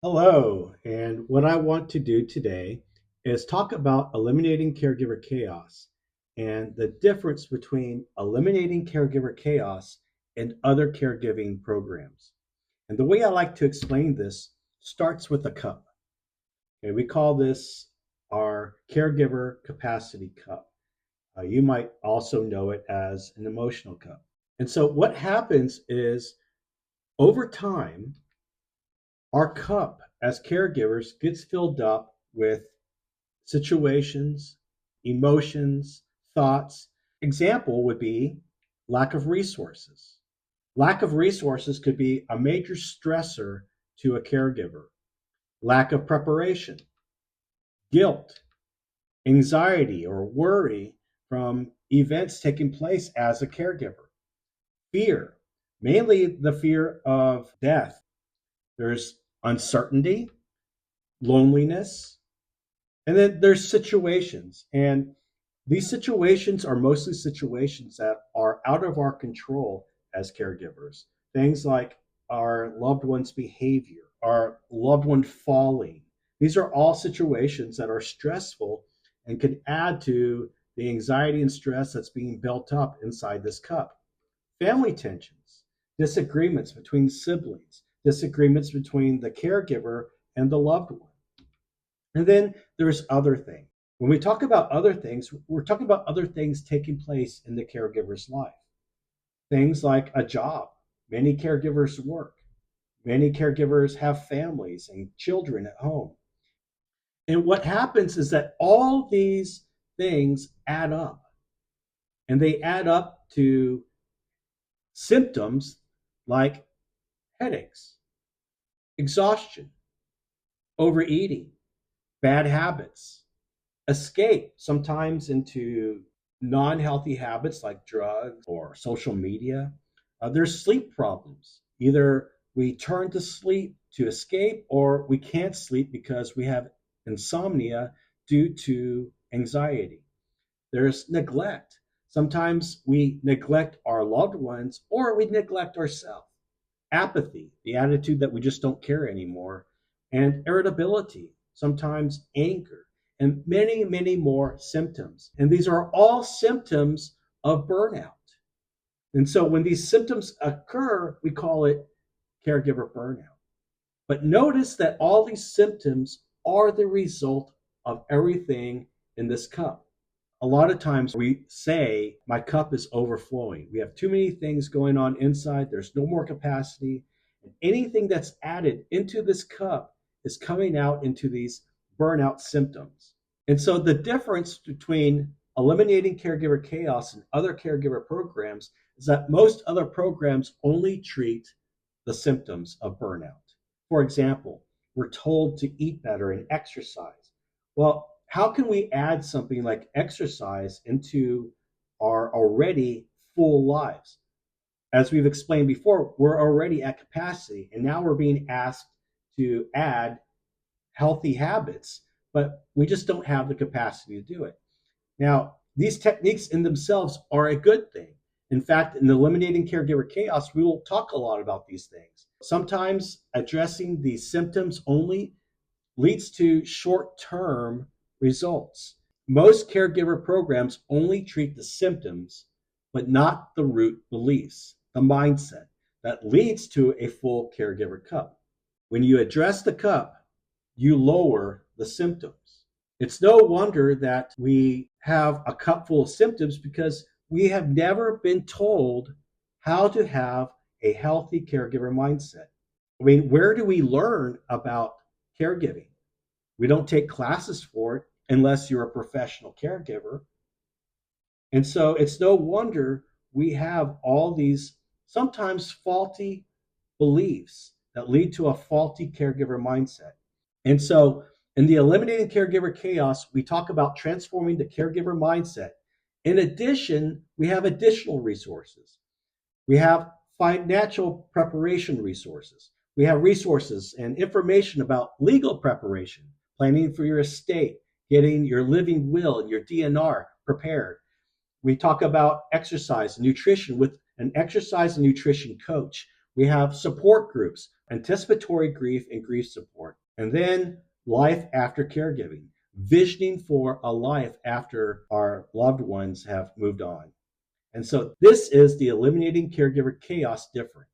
Hello, and what I want to do today is talk about eliminating caregiver chaos and the difference between eliminating caregiver chaos and other caregiving programs. And the way I like to explain this starts with a cup. Okay, we call this our caregiver capacity cup. You might also know it as an emotional cup. And so, what happens is over time, our cup as caregivers gets filled up with situations, emotions, thoughts. Example would be lack of resources. Lack of resources could be a major stressor to a caregiver. Lack of preparation, guilt, anxiety, or worry from events taking place as a caregiver. Fear, mainly the fear of death. There's uncertainty, loneliness, and then there's situations. And these situations are mostly situations that are out of our control as caregivers. Things like our loved one's behavior, our loved one falling. These are all situations that are stressful and can add to the anxiety and stress that's being built up inside this cup. Family tensions, disagreements between siblings, disagreements between the caregiver and the loved one. And then there's other things. When we talk about other things, we're talking about other things taking place in the caregiver's life. Things like a job. Many caregivers work. Many caregivers have families and children at home. And what happens is that all these things add up, and they add up to symptoms like headaches, exhaustion, overeating, bad habits, escape sometimes into non healthy habits like drugs or social media. There's sleep problems. Either we turn to sleep to escape, or we can't sleep because we have insomnia due to anxiety. There's neglect. Sometimes we neglect our loved ones or we neglect ourselves. Apathy, the attitude that we just don't care anymore, and irritability, sometimes anger, and many, many more symptoms. And these are all symptoms of burnout. And so when these symptoms occur, we call it caregiver burnout. But notice that all these symptoms are the result of everything in this cup. A lot of times we say, my cup is overflowing. We have too many things going on inside. There's no more capacity. And anything that's added into this cup is coming out into these burnout symptoms. And so the difference between eliminating caregiver chaos and other caregiver programs is that most other programs only treat the symptoms of burnout. For example, we're told to eat better and exercise. Well, how can we add something like exercise into our already full lives? As we've explained before, we're already at capacity, and now we're being asked to add healthy habits, but we just don't have the capacity to do it. Now, these techniques in themselves are a good thing. In fact, in Eliminating Caregiver Chaos, we will talk a lot about these things. Sometimes addressing the symptoms only leads to short term results. Most caregiver programs only treat the symptoms, but not the root beliefs, the mindset that leads to a full caregiver cup. When you address the cup, you lower the symptoms. It's no wonder that we have a cup full of symptoms because we have never been told how to have a healthy caregiver mindset. I mean, where do we learn about caregiving? We don't take classes for it unless you're a professional caregiver. And so it's no wonder we have all these sometimes faulty beliefs that lead to a faulty caregiver mindset. And so in the Eliminating Caregiver Chaos, we talk about transforming the caregiver mindset. In addition, we have additional resources. We have financial preparation resources. We have resources and information about legal preparation, planning for your estate, getting your living will and your DNR prepared. We talk about exercise and nutrition with an exercise and nutrition coach. We have support groups, anticipatory grief and grief support. And then life after caregiving, visioning for a life after our loved ones have moved on. And so this is the Eliminating Caregiver Chaos difference.